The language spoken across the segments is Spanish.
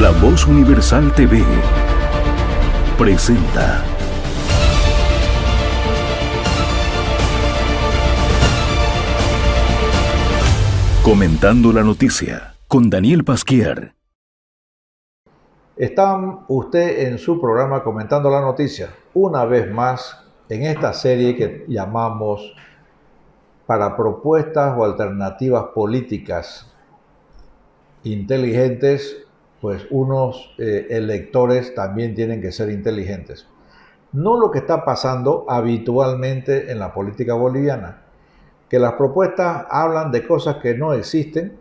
La Voz Universal TV presenta Comentando la Noticia con Daniel Pasquier. Está usted en su programa Comentando la Noticia, una vez más en esta serie que llamamos Para propuestas o alternativas políticas inteligentes, pues unos electores también tienen que ser inteligentes. No lo que está pasando habitualmente en la política boliviana, que las propuestas hablan de cosas que no existen,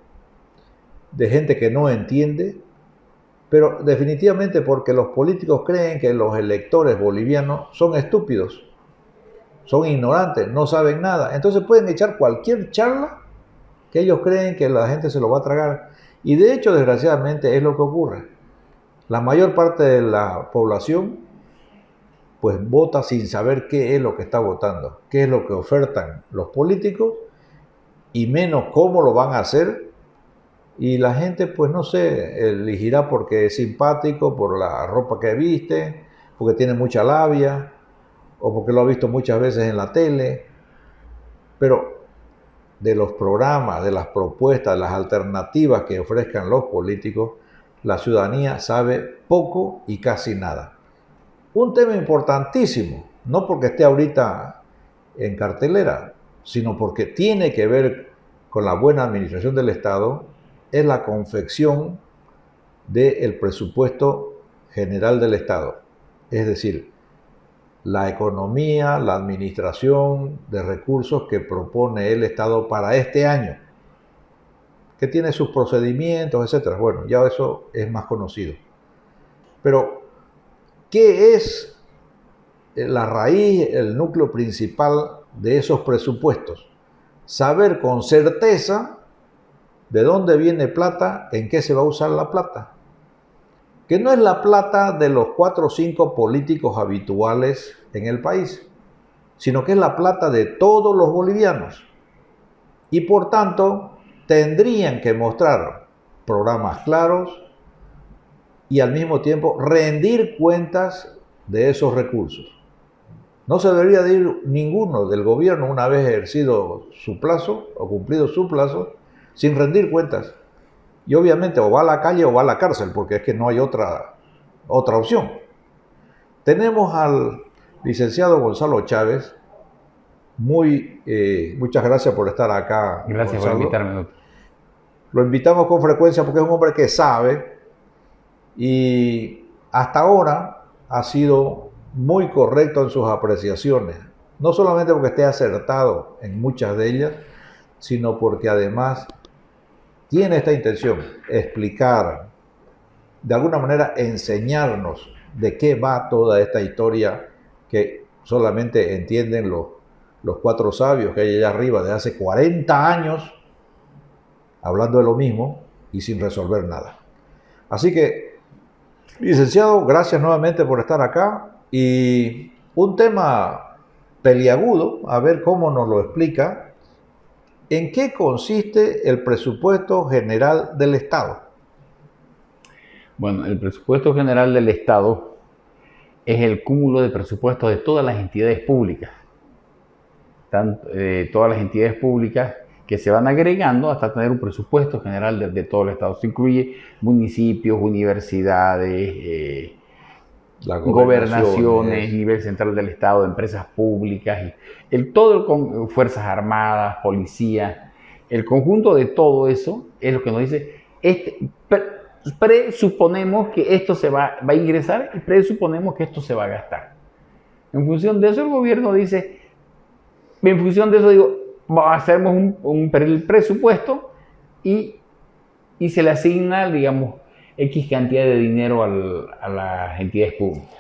de gente que no entiende, pero definitivamente porque los políticos creen que los electores bolivianos son estúpidos, son ignorantes, no saben nada. Entonces pueden echar cualquier charla que ellos creen que la gente se lo va a tragar. Y de hecho, desgraciadamente, es lo que ocurre. La mayor parte de la población pues vota sin saber qué es lo que está votando, qué es lo que ofertan los políticos y menos cómo lo van a hacer. Y la gente, pues no sé, elegirá porque es simpático, por la ropa que viste, porque tiene mucha labia, o porque lo ha visto muchas veces en la tele. Pero de los programas, de las propuestas, de las alternativas que ofrezcan los políticos, la ciudadanía sabe poco y casi nada. Un tema importantísimo, no porque esté ahorita en cartelera, sino porque tiene que ver con la buena administración del Estado, es la confección del presupuesto general del Estado. Es decir, la economía, la administración de recursos que propone el Estado para este año, que tiene sus procedimientos, etc. Bueno, ya eso es más conocido. Pero, ¿qué es la raíz, el núcleo principal de esos presupuestos? Saber con certeza de dónde viene plata, en qué se va a usar la plata. Que no es la plata de los 4 o 5 políticos habituales en el país, sino que es la plata de todos los bolivianos. Y por tanto, tendrían que mostrar programas claros y al mismo tiempo rendir cuentas de esos recursos. No se debería de ir ninguno del gobierno una vez ejercido su plazo o cumplido su plazo sin rendir cuentas. Y obviamente o va a la calle o va a la cárcel, porque es que no hay otra opción. Tenemos al licenciado Gonzalo Chávez. Muchas gracias por estar acá. Gracias, Gonzalo, por invitarme, doctor. Lo invitamos con frecuencia porque es un hombre que sabe y hasta ahora ha sido muy correcto en sus apreciaciones. No solamente porque esté acertado en muchas de ellas, sino porque además tiene esta intención, explicar, de alguna manera enseñarnos de qué va toda esta historia que solamente entienden los 4 sabios que hay allá arriba de hace 40 años hablando de lo mismo y sin resolver nada. Así que, licenciado, gracias nuevamente por estar acá y un tema peliagudo, a ver cómo nos lo explica. ¿En qué consiste el presupuesto general del Estado? Bueno, el presupuesto general del Estado es el cúmulo de presupuestos de todas las entidades públicas. Todas las entidades públicas que se van agregando hasta tener un presupuesto general de todo el Estado. Se incluye municipios, universidades, gobernaciones, nivel central del Estado, empresas públicas, Fuerzas Armadas, policía. El conjunto de todo eso es lo que nos dice, presuponemos que esto se va a ingresar y presuponemos que esto se va a gastar. En función de eso el gobierno dice, en función de eso hacemos el presupuesto y se le asigna, digamos, X cantidad de dinero a las entidades públicas.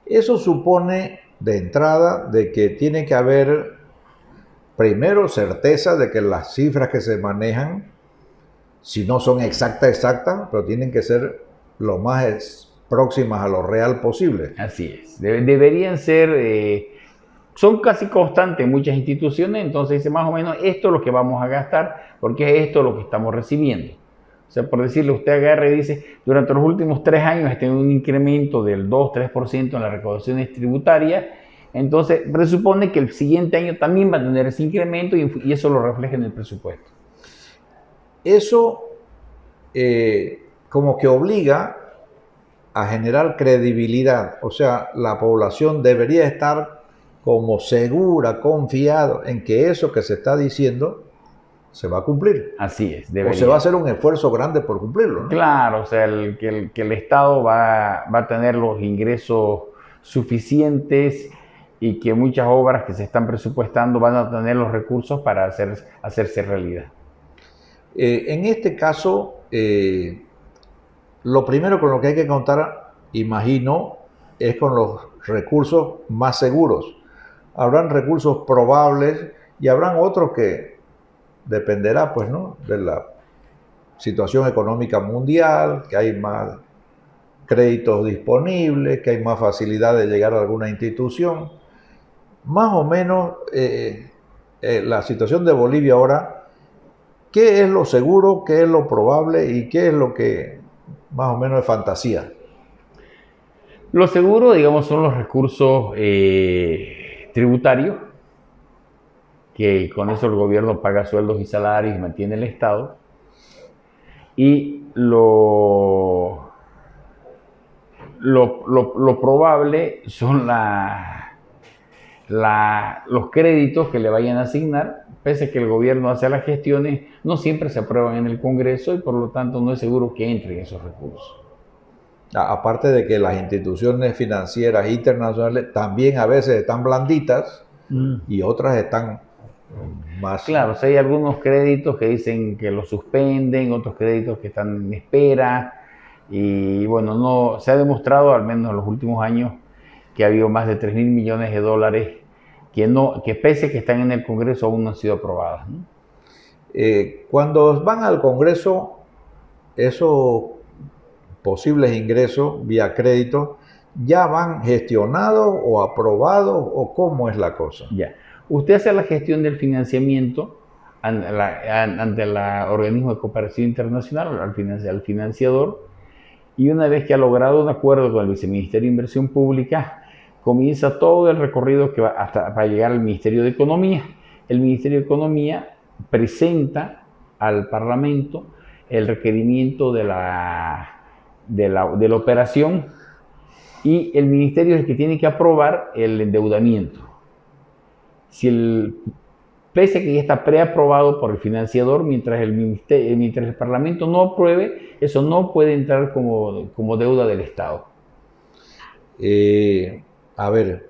Eso supone de entrada de que tiene que haber primero certeza de que las cifras que se manejan, si no son exactas, pero tienen que ser lo más próximas a lo real posible. Así es. Deberían ser, son casi constantes en muchas instituciones, entonces dice más o menos esto es lo que vamos a gastar porque es esto lo que estamos recibiendo. O sea, por decirle, usted agarra y dice, durante los últimos 3 años he tenido un incremento del 2-3% en las recaudaciones tributarias, entonces presupone que el siguiente año también va a tener ese incremento y eso lo refleja en el presupuesto. Eso como que obliga a generar credibilidad, o sea, la población debería estar como segura, confiado en que eso que se está diciendo se va a cumplir. Así es, O se va a hacer un esfuerzo grande por cumplirlo, ¿no? Claro, o sea, que el Estado va a tener los ingresos suficientes y que muchas obras que se están presupuestando van a tener los recursos para hacerse realidad. En este caso, lo primero con lo que hay que contar, imagino, es con los recursos más seguros. Habrán recursos probables y habrán otros que dependerá, pues, ¿no?, de la situación económica mundial, que hay más créditos disponibles, que hay más facilidad de llegar a alguna institución. Más o menos la situación de Bolivia ahora, ¿qué es lo seguro, qué es lo probable y qué es lo que más o menos es fantasía? Lo seguro, digamos, son los recursos tributarios, que con eso el gobierno paga sueldos y salarios y mantiene el Estado. Y lo probable son los créditos que le vayan a asignar, pese a que el gobierno hace las gestiones, no siempre se aprueban en el Congreso y por lo tanto no es seguro que entren esos recursos. Aparte de que las instituciones financieras internacionales también a veces están blanditas y otras están más... Claro, o sea, hay algunos créditos que dicen que los suspenden, otros créditos que están en espera y bueno, no se ha demostrado, al menos en los últimos años, que ha habido más de 3.000 millones de dólares que pese a que están en el Congreso aún no han sido aprobadas, ¿no? Cuando van al Congreso, esos posibles ingresos vía crédito, ¿ya van gestionados o aprobados o cómo es la cosa? Ya. Usted hace la gestión del financiamiento ante el organismo de cooperación internacional, al financiador, y una vez que ha logrado un acuerdo con el Viceministerio de Inversión Pública, comienza todo el recorrido que va para llegar al Ministerio de Economía. El Ministerio de Economía presenta al Parlamento el requerimiento de la operación y el Ministerio es el que tiene que aprobar el endeudamiento. Pese a que ya está preaprobado por el financiador, mientras el Parlamento no apruebe, eso no puede entrar como deuda del Estado. A ver,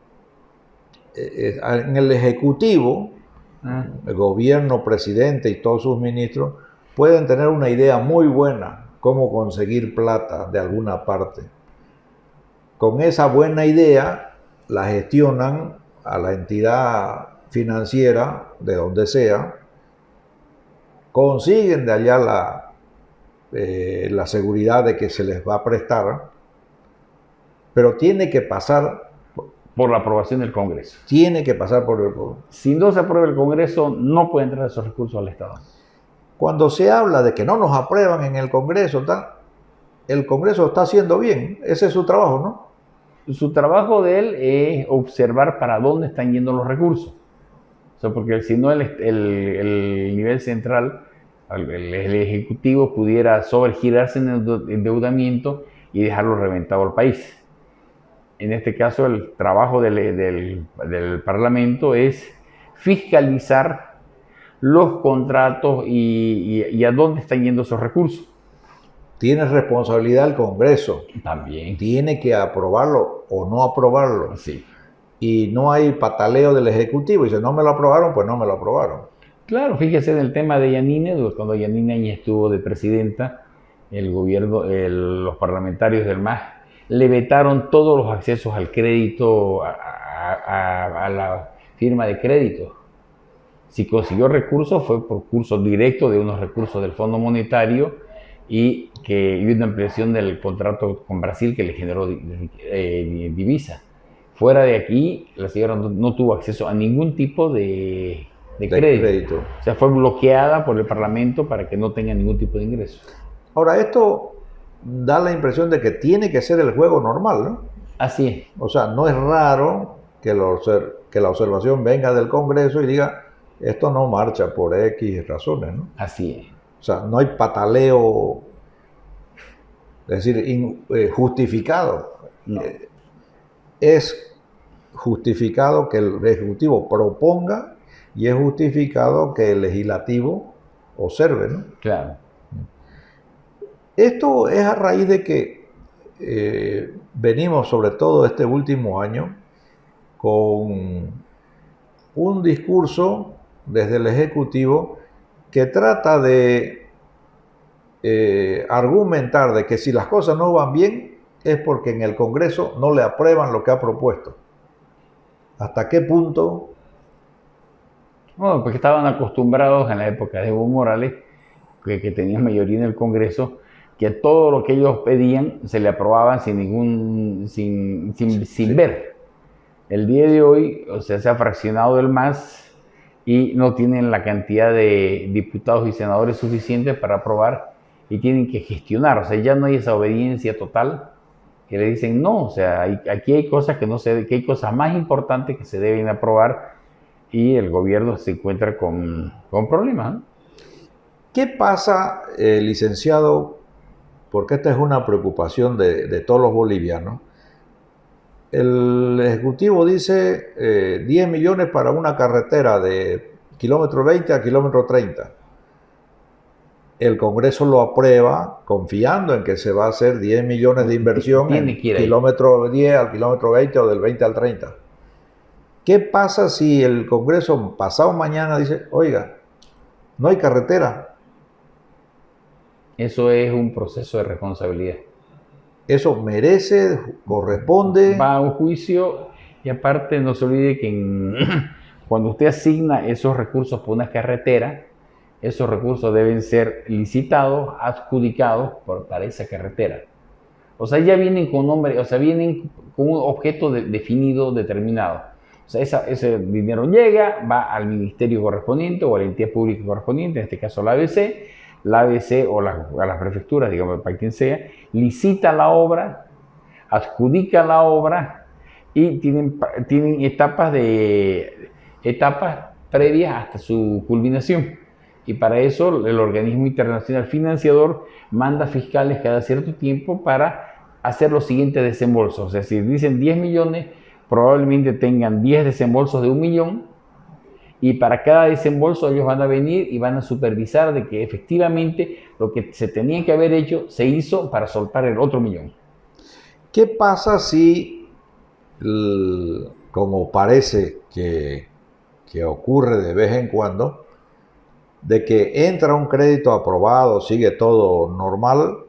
en el Ejecutivo, el gobierno, presidente y todos sus ministros pueden tener una idea muy buena cómo conseguir plata de alguna parte. Con esa buena idea la gestionan a la entidad financiera de donde sea, consiguen de allá la seguridad de que se les va a prestar, pero tiene que pasar por la aprobación del Congreso. Tiene que pasar por el... Si no se aprueba el Congreso, no pueden entrar esos recursos al Estado. Cuando se habla de que no nos aprueban en el Congreso, el Congreso está haciendo bien, ese es su trabajo, ¿no? Su trabajo de él es observar para dónde están yendo los recursos. O sea, porque si no el nivel central, el Ejecutivo pudiera sobregirarse en el endeudamiento y dejarlo reventado al país. En este caso, el trabajo del Parlamento es fiscalizar los contratos y a dónde están yendo esos recursos. Tiene responsabilidad el Congreso. También. Tiene que aprobarlo o no aprobarlo. Sí. Y no hay pataleo del Ejecutivo. Dice, no me lo aprobaron, pues no me lo aprobaron. Claro, fíjese en el tema de Yanine, cuando Yanine estuvo de presidenta, el gobierno, los parlamentarios del MAS le vetaron todos los accesos al crédito, a la firma de crédito. Si consiguió recursos fue por curso directo de unos recursos del Fondo Monetario y una ampliación del contrato con Brasil que le generó divisa. Fuera de aquí, la señora no tuvo acceso a ningún tipo de crédito. O sea, fue bloqueada por el Parlamento para que no tenga ningún tipo de ingreso. Ahora, esto da la impresión de que tiene que ser el juego normal, ¿no? Así es. O sea, no es raro que la observación venga del Congreso y diga, esto no marcha por X razones, ¿no? Así es. O sea, no hay pataleo, es decir, justificado. No. Es justificado que el Ejecutivo proponga y es justificado que el Legislativo observe, ¿no? Claro. Esto es a raíz de que venimos, sobre todo este último año, con un discurso desde el Ejecutivo que trata de argumentar de que si las cosas no van bien es porque en el Congreso no le aprueban lo que ha propuesto. ¿Hasta qué punto? Bueno, porque estaban acostumbrados en la época de Evo Morales, que tenía mayoría en el Congreso, que todo lo que ellos pedían se le aprobaban sin ver. El día de hoy, o sea, se ha fraccionado el MAS y no tienen la cantidad de diputados y senadores suficientes para aprobar y tienen que gestionar. O sea, ya no hay esa obediencia total que le dicen no. O sea, aquí hay cosas que que hay cosas más importantes que se deben aprobar y el gobierno se encuentra con problemas, ¿no? ¿Qué pasa, licenciado? Porque esta es una preocupación de todos los bolivianos. El Ejecutivo dice 10 millones para una carretera de kilómetro 20 a kilómetro 30. El Congreso lo aprueba confiando en que se va a hacer 10 millones de inversión en kilómetro 10 al kilómetro 20 o del 20 al 30. ¿Qué pasa si el Congreso pasado mañana dice, oiga, no hay carretera? Eso es un proceso de responsabilidad. Eso merece, corresponde. Va a un juicio y aparte no se olvide que cuando usted asigna esos recursos para una carretera, esos recursos deben ser licitados, adjudicados para esa carretera. O sea, ya vienen con nombre, o sea, vienen con un objeto definido, determinado. O sea, ese dinero llega, va al ministerio correspondiente o a la entidad pública correspondiente, en este caso la ABC o a las prefecturas, digamos, para quien sea, licita la obra, adjudica la obra y tienen etapas previas hasta su culminación. Y para eso el organismo internacional financiador manda fiscales cada cierto tiempo para hacer los siguientes desembolsos. O sea, si dicen 10 millones, probablemente tengan 10 desembolsos de 1 millón. Y para cada desembolso ellos van a venir y van a supervisar de que efectivamente lo que se tenía que haber hecho se hizo para soltar el otro millón. ¿Qué pasa si, como parece que ocurre de vez en cuando, de que entra un crédito aprobado, sigue todo normal,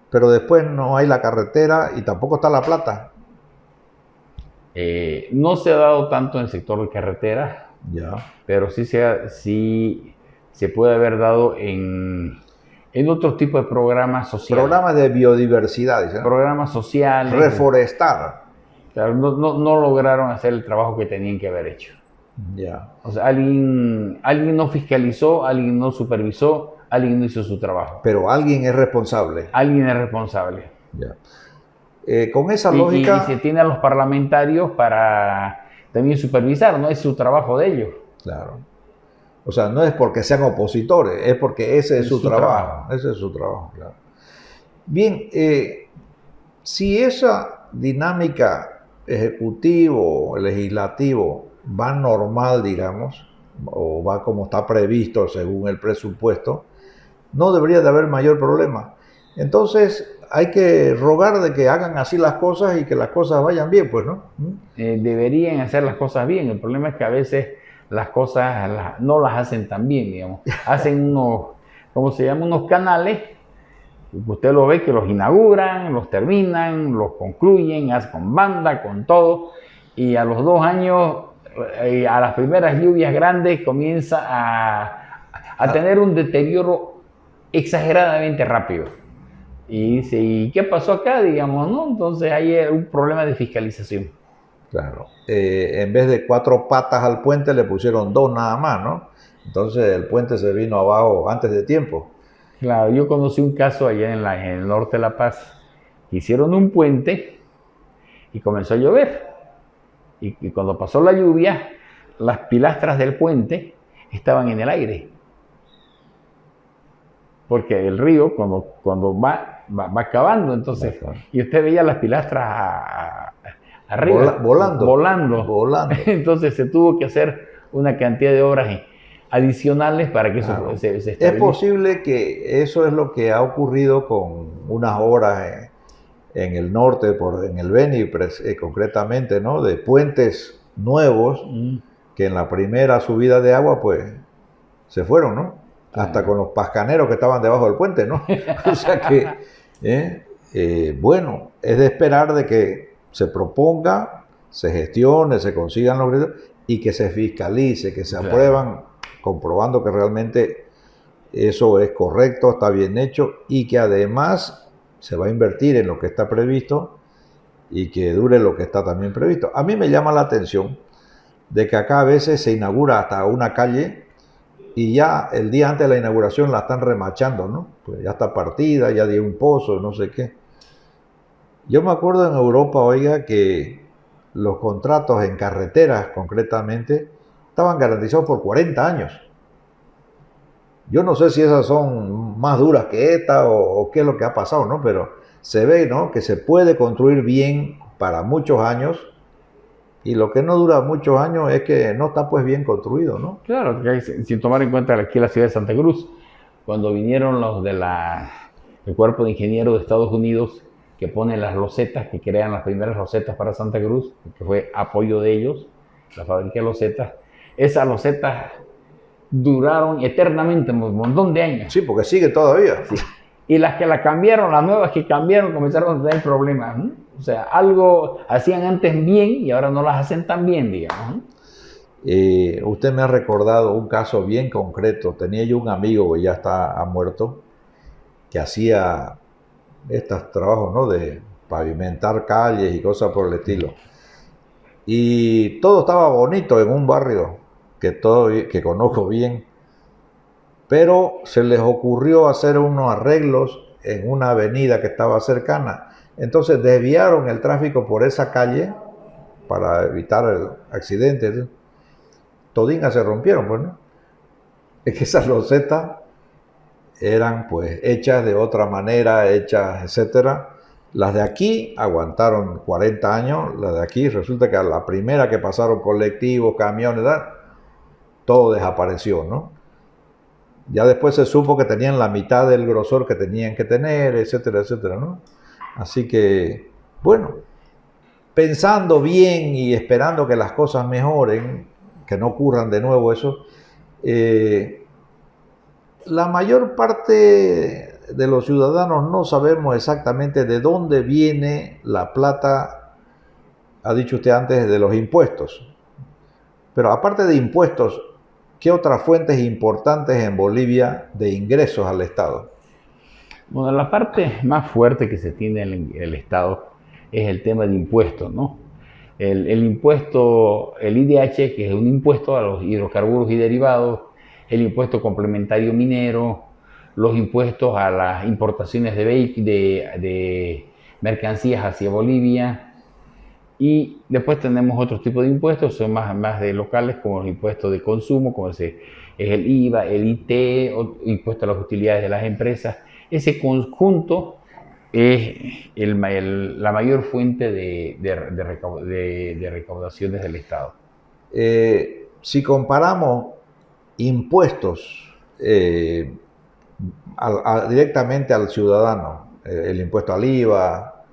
pero después no hay la carretera y tampoco está la plata? No se ha dado tanto en el sector de carreteras, ya, pero sí se puede haber dado en otro tipo de programas sociales. Programas de biodiversidad, ¿sí? Programas sociales. Reforestar. Claro, no lograron hacer el trabajo que tenían que haber hecho. Ya. O sea, alguien no fiscalizó, alguien no supervisó, alguien no hizo su trabajo. Pero alguien es responsable. Alguien es responsable. Ya. Con esa lógica... Y se tiene a los parlamentarios para también supervisar, ¿no? Es su trabajo de ellos. Claro. O sea, no es porque sean opositores, es porque ese es su trabajo. Ese es su trabajo, claro. Bien, si esa dinámica ejecutivo, legislativo, va normal, digamos, o va como está previsto según el presupuesto, no debería de haber mayor problema. Entonces hay que rogar de que hagan así las cosas y que las cosas vayan bien, pues, ¿no? Deberían hacer las cosas bien. El problema es que a veces las cosas no las hacen tan bien, digamos. Hacen unos, ¿cómo se llama? Unos canales. Usted lo ve que los inauguran, los terminan, los concluyen, hacen con banda, con todo. Y a los 2 años, a las primeras lluvias grandes, comienza a tener un deterioro exageradamente rápido. Y dice, ¿y qué pasó acá? Digamos, ¿no? Entonces hay un problema de fiscalización. Claro. En vez de 4 patas al puente le pusieron 2 nada más, ¿no? Entonces el puente se vino abajo antes de tiempo. Claro, yo conocí un caso allá en el norte de La Paz. Hicieron un puente y comenzó a llover. Y cuando pasó la lluvia, las pilastras del puente estaban en el aire. Porque el río, cuando va cavando, entonces, y usted veía las pilastras arriba, volando. Entonces se tuvo que hacer una cantidad de obras adicionales para que Claro. eso se Es estabilice. posible que eso es lo que ha ocurrido con unas obras en el norte, en el Beni concretamente, ¿no? De puentes nuevos que en la primera subida de agua, pues, se fueron, ¿no? Claro. Hasta con los pascaneros que estaban debajo del puente, ¿no? O sea que, bueno, es de esperar de que se proponga, se gestione, se consigan los créditos y que se fiscalice, que se aprueban, comprobando que realmente eso es correcto, está bien hecho y que además se va a invertir en lo que está previsto y que dure lo que está también previsto. A mí me llama la atención de que acá a veces se inaugura hasta una calle y ya el día antes de la inauguración la están remachando, ¿no? Pues ya está partida, ya dio un pozo, no sé qué. Yo me acuerdo en Europa, oiga, que los contratos en carreteras concretamente estaban garantizados por 40 años. Yo no sé si esas son más duras que esta o qué es lo que ha pasado, ¿no? Pero se ve, ¿no? Que se puede construir bien para muchos años y lo que no dura muchos años es que no está pues bien construido, ¿no? Claro, sin tomar en cuenta aquí la ciudad de Santa Cruz, cuando vinieron los del Cuerpo de Ingenieros de Estados Unidos que ponen las losetas, que crean las primeras losetas para Santa Cruz, que fue apoyo de ellos, la fábrica de losetas, esas losetas duraron eternamente, un montón de años. Sí, porque sigue todavía. Sí. Y las que la cambiaron, las nuevas que cambiaron, comenzaron a tener problemas. ¿No? O sea, algo hacían antes bien y ahora no las hacen tan bien, digamos. Usted me ha recordado un caso bien concreto. Tenía yo un amigo que ya ha muerto, que hacía estos trabajos, ¿no? De pavimentar calles y cosas por el estilo. Y todo estaba bonito en un barrio que conozco bien, pero se les ocurrió hacer unos arreglos en una avenida que estaba cercana. Entonces desviaron el tráfico por esa calle para evitar el accidente. Todinas se rompieron, pues, ¿no? Es que esas losetas eran pues hechas de otra manera, hechas, etcétera. Las de aquí aguantaron 40 años, las de aquí resulta que a la primera que pasaron colectivos, camiones, todo desapareció, ¿no? Ya después se supo que tenían la mitad del grosor que tenían que tener, etcétera, etcétera, ¿no? Así que, bueno, pensando bien y esperando que las cosas mejoren, que no ocurran de nuevo eso, la mayor parte de los ciudadanos no sabemos exactamente de dónde viene la plata, ha dicho usted antes, de los impuestos. Pero aparte de impuestos, ¿qué otras fuentes importantes en Bolivia de ingresos al Estado? Bueno, la parte más fuerte que se tiene en el Estado es el tema de impuestos, ¿no? El impuesto, el IDH, que es un impuesto a los hidrocarburos y derivados, el impuesto complementario minero, los impuestos a las importaciones de mercancías hacia Bolivia, y después tenemos otro tipo de impuestos, son más de locales, como los impuestos de consumo, como es el IVA, el IT, impuesto a las utilidades de las empresas. Ese conjunto es la mayor fuente de recaudaciones del Estado. Si comparamos impuestos directamente al ciudadano, el impuesto al IVA,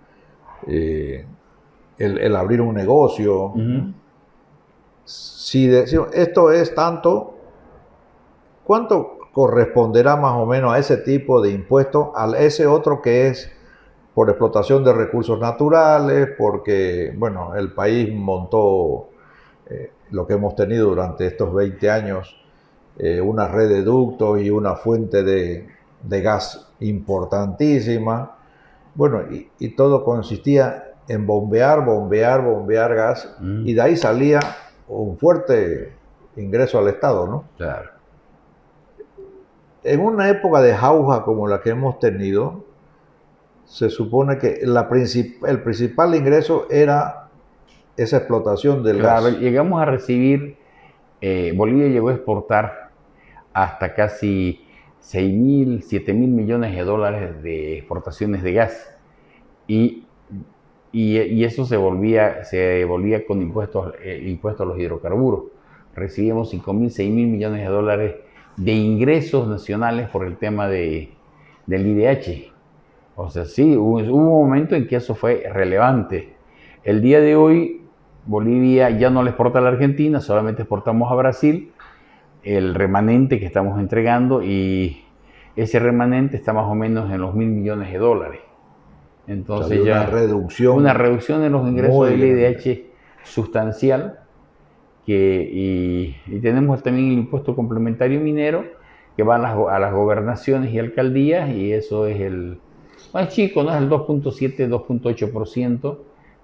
el abrir un negocio. Si decimos esto es tanto, ¿cuánto corresponderá más o menos a ese tipo de impuesto, a ese otro que es por explotación de recursos naturales, porque, bueno, el país montó lo que hemos tenido durante estos 20 años, una red de ductos y una fuente de gas importantísima. Bueno, y todo consistía en bombear gas, y de ahí salía un fuerte ingreso al Estado, ¿no? Claro. en una época de jauja como la que hemos tenido, se supone que el principal ingreso era esa explotación del Claro, gas. llegamos a recibir, Bolivia llegó a exportar hasta casi 6.000, 7.000 millones de dólares de exportaciones de gas. Y eso se volvía con impuestos a los hidrocarburos. Recibimos 5.000, 6.000 millones de dólares de ingresos nacionales por el tema del IDH. O sea, sí, hubo un momento en que eso fue relevante. El día de hoy, Bolivia ya no le exporta a la Argentina, solamente exportamos a Brasil el remanente que estamos entregando, y ese remanente está más o menos en los 1.000 millones de dólares. Entonces, O sea, una reducción en los ingresos del IDH sustancial, y tenemos también el impuesto complementario minero que va a las gobernaciones y alcaldías, y eso es es chico, no es el 2.7, 2.8%,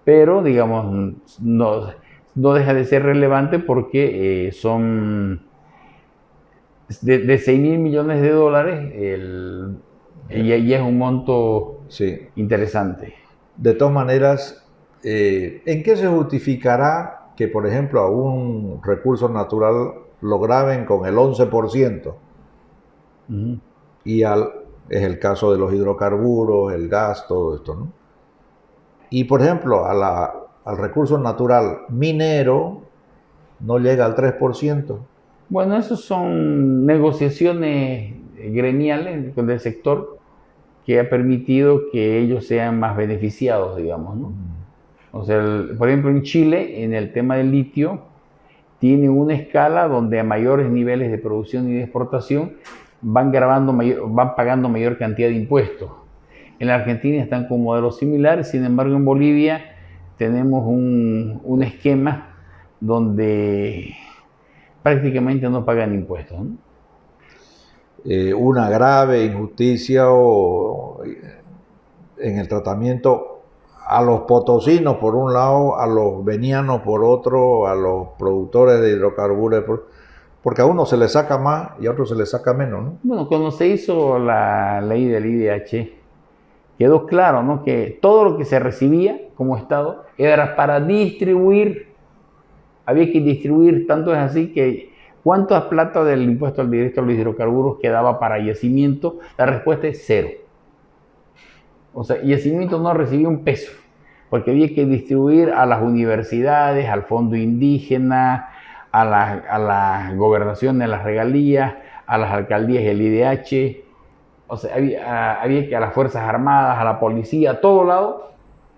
pero digamos no deja de ser relevante porque son de 6.000 millones de dólares, y es un monto Sí. interesante. De todas maneras, ¿en qué se justificará que, por ejemplo, a un recurso natural lo graben con el 11%? Uh-huh. Es el caso de los hidrocarburos, el gas, todo esto, ¿no? Y, por ejemplo, al recurso natural minero no llega al 3%. Bueno, esas son negociaciones gremiales del sector que ha permitido que ellos sean más beneficiados, digamos, ¿no? O sea, por ejemplo, en Chile, en el tema del litio, tiene una escala donde a mayores niveles de producción y de exportación van pagando mayor cantidad de impuestos. En la Argentina están con modelos similares, sin embargo, en Bolivia tenemos un esquema donde prácticamente no pagan impuestos, ¿no? Una grave injusticia en el tratamiento a los potosinos por un lado, a los venianos por otro, a los productores de hidrocarburos, porque a uno se le saca más y a otro se le saca menos, ¿no? Bueno, cuando se hizo la ley del IDH, quedó claro, ¿no?, que todo lo que se recibía como Estado era para distribuir. Había que distribuir, tanto es así que ¿cuántas plata del impuesto al directo a los hidrocarburos quedaba para yacimiento? La respuesta es 0. O sea, yacimiento no recibía un peso, porque había que distribuir a las universidades, al fondo indígena, a las gobernaciones, a las regalías, a las alcaldías y el IDH. O sea, había que a las Fuerzas Armadas, a la policía, a todo lado,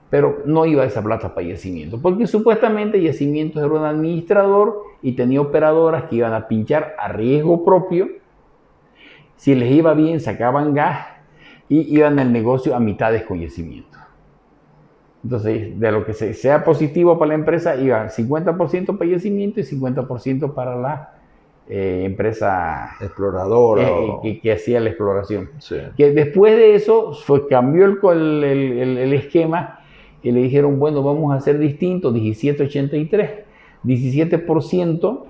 pero no iba esa plata para yacimiento, porque supuestamente yacimientos era un administrador y tenía operadoras que iban a pinchar a riesgo propio. Si les iba bien, sacaban gas y iban al negocio a mitades con yacimiento. Entonces, de lo que sea positivo para la empresa, iba 50% para yacimiento y 50% para la empresa exploradora que hacía la exploración. Sí. Que después de eso cambió el esquema y le dijeron, bueno, vamos a hacer distinto, 1783, 17%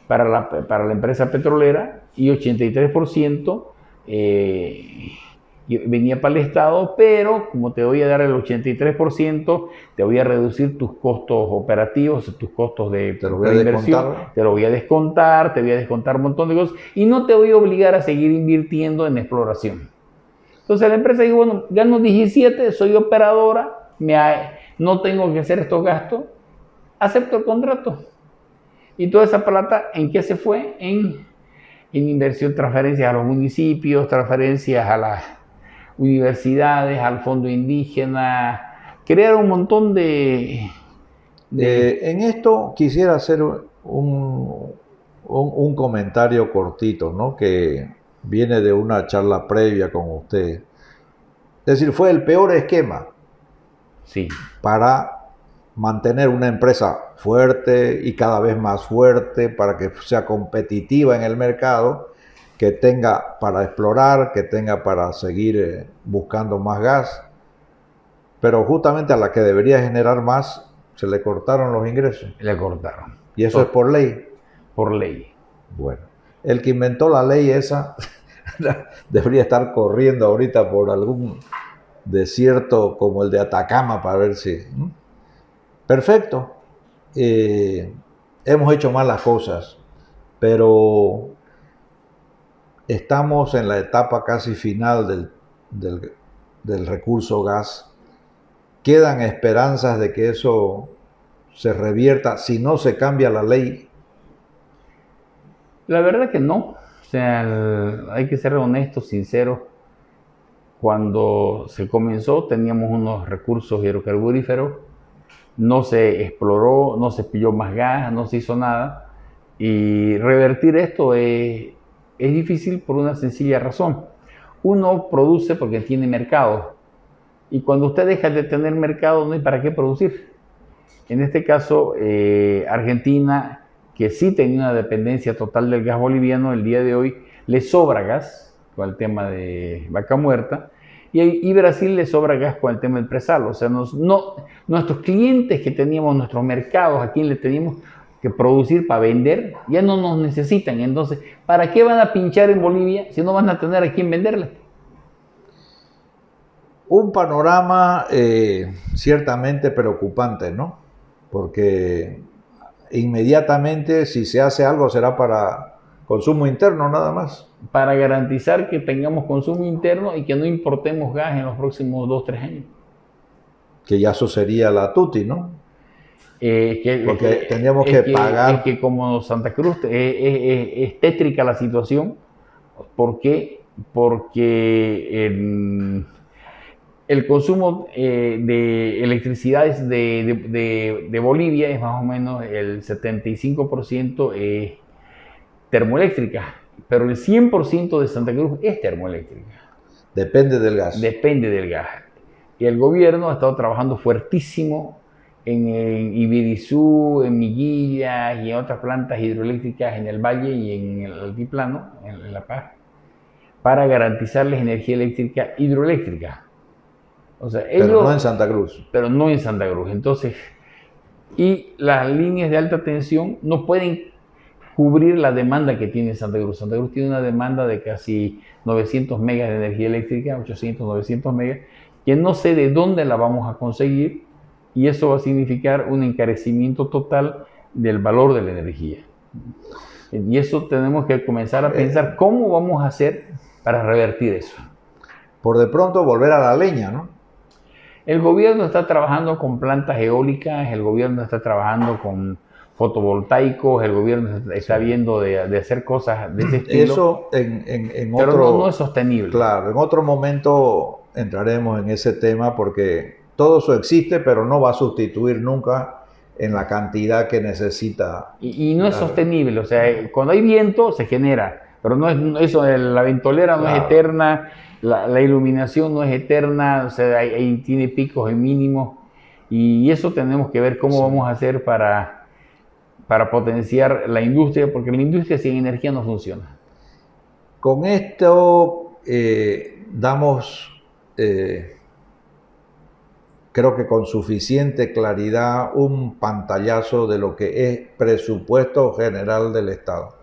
para la empresa petrolera y 83% venía para el Estado, pero como te voy a dar el 83%, te voy a reducir tus costos operativos, tus costos de inversión, te lo voy a descontar, te voy a descontar un montón de cosas y no te voy a obligar a seguir invirtiendo en exploración. Entonces la empresa dijo, bueno, gano 17, soy operadora, no tengo que hacer estos gastos, acepto el contrato. Y toda esa plata, ¿en qué se fue? En inversión, transferencias a los municipios, transferencias a las universidades, al fondo indígena, crearon un montón de... En esto quisiera hacer un comentario cortito, ¿no?, que viene de una charla previa con usted. Es decir, fue el peor esquema, sí, para mantener una empresa fuerte y cada vez más fuerte, para que sea competitiva en el mercado, que tenga para explorar, que tenga para seguir buscando más gas, pero justamente a la que debería generar más, se le cortaron los ingresos. Le cortaron. ¿Y eso es por ley? Por ley. Bueno, el que inventó la ley esa debería estar corriendo ahorita por algún desierto como el de Atacama para ver si... Perfecto. Hemos hecho mal las cosas, pero estamos en la etapa casi final del recurso gas. Quedan esperanzas de que eso se revierta si no se cambia la ley. La verdad que no. O sea, hay que ser honestos, sinceros. Cuando se comenzó teníamos unos recursos hidrocarburíferos, no se exploró, no se pilló más gas, no se hizo nada. Y revertir esto es difícil por una sencilla razón. Uno produce porque tiene mercado. Y cuando usted deja de tener mercado, no hay para qué producir. En este caso, Argentina, que sí tenía una dependencia total del gas boliviano, el día de hoy le sobra gas con el tema de Vaca Muerta, y Brasil le sobra gas con el tema del presal. O sea, nuestros clientes que teníamos, nuestros mercados, a quien le teníamos que producir para vender, ya no nos necesitan. Entonces, ¿para qué van a pinchar en Bolivia si no van a tener a quién venderle? Un panorama ciertamente preocupante, ¿no? Porque inmediatamente si se hace algo será para consumo interno nada más. Para garantizar que tengamos consumo interno y que no importemos gas en los próximos 2-3 años. Que ya eso sería la tuti, ¿no? Porque tendríamos que pagar. Es que como Santa Cruz es tétrica la situación. ¿Por qué? Porque el consumo de electricidad de Bolivia es más o menos el 75% es termoeléctrica, pero el 100% de Santa Cruz es termoeléctrica. Depende del gas. Depende del gas. Y el gobierno ha estado trabajando fuertísimo en Ibirizú, en Miguillas y en otras plantas hidroeléctricas en el Valle y en el Altiplano, en La Paz, para garantizarles energía eléctrica hidroeléctrica. O sea, pero no en Santa Cruz. Pero no en Santa Cruz. Entonces, y las líneas de alta tensión no pueden cubrir la demanda que tiene Santa Cruz. Santa Cruz tiene una demanda de casi 900 megas de energía eléctrica, 800, 900 megas, que no sé de dónde la vamos a conseguir, y eso va a significar un encarecimiento total del valor de la energía. Y eso tenemos que comenzar a pensar cómo vamos a hacer para revertir eso. Por de pronto volver a la leña, ¿no? El gobierno está trabajando con plantas eólicas, el gobierno está trabajando con fotovoltaicos, el gobierno está viendo de hacer cosas de ese estilo. Eso pero no es sostenible. Claro, en otro momento entraremos en ese tema porque todo eso existe, pero no va a sustituir nunca en la cantidad que necesita. Y no es sostenible, o sea, cuando hay viento se genera, pero no es eso, la ventolera no es eterna, la iluminación no es eterna, o sea, ahí tiene picos y mínimos, y eso tenemos que ver cómo vamos a hacer para potenciar la industria, porque la industria sin energía no funciona. Con esto damos, creo que con suficiente claridad, un pantallazo de lo que es presupuesto general del Estado.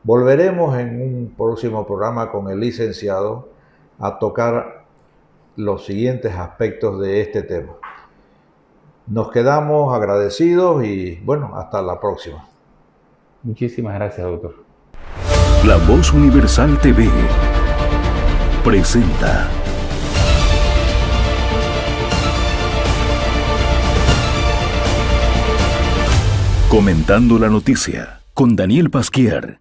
Volveremos en un próximo programa con el licenciado a tocar los siguientes aspectos de este tema. Nos quedamos agradecidos y bueno, hasta la próxima. Muchísimas gracias, doctor. La Voz Universal TV presenta Comentando la Noticia con Daniel Pasquier.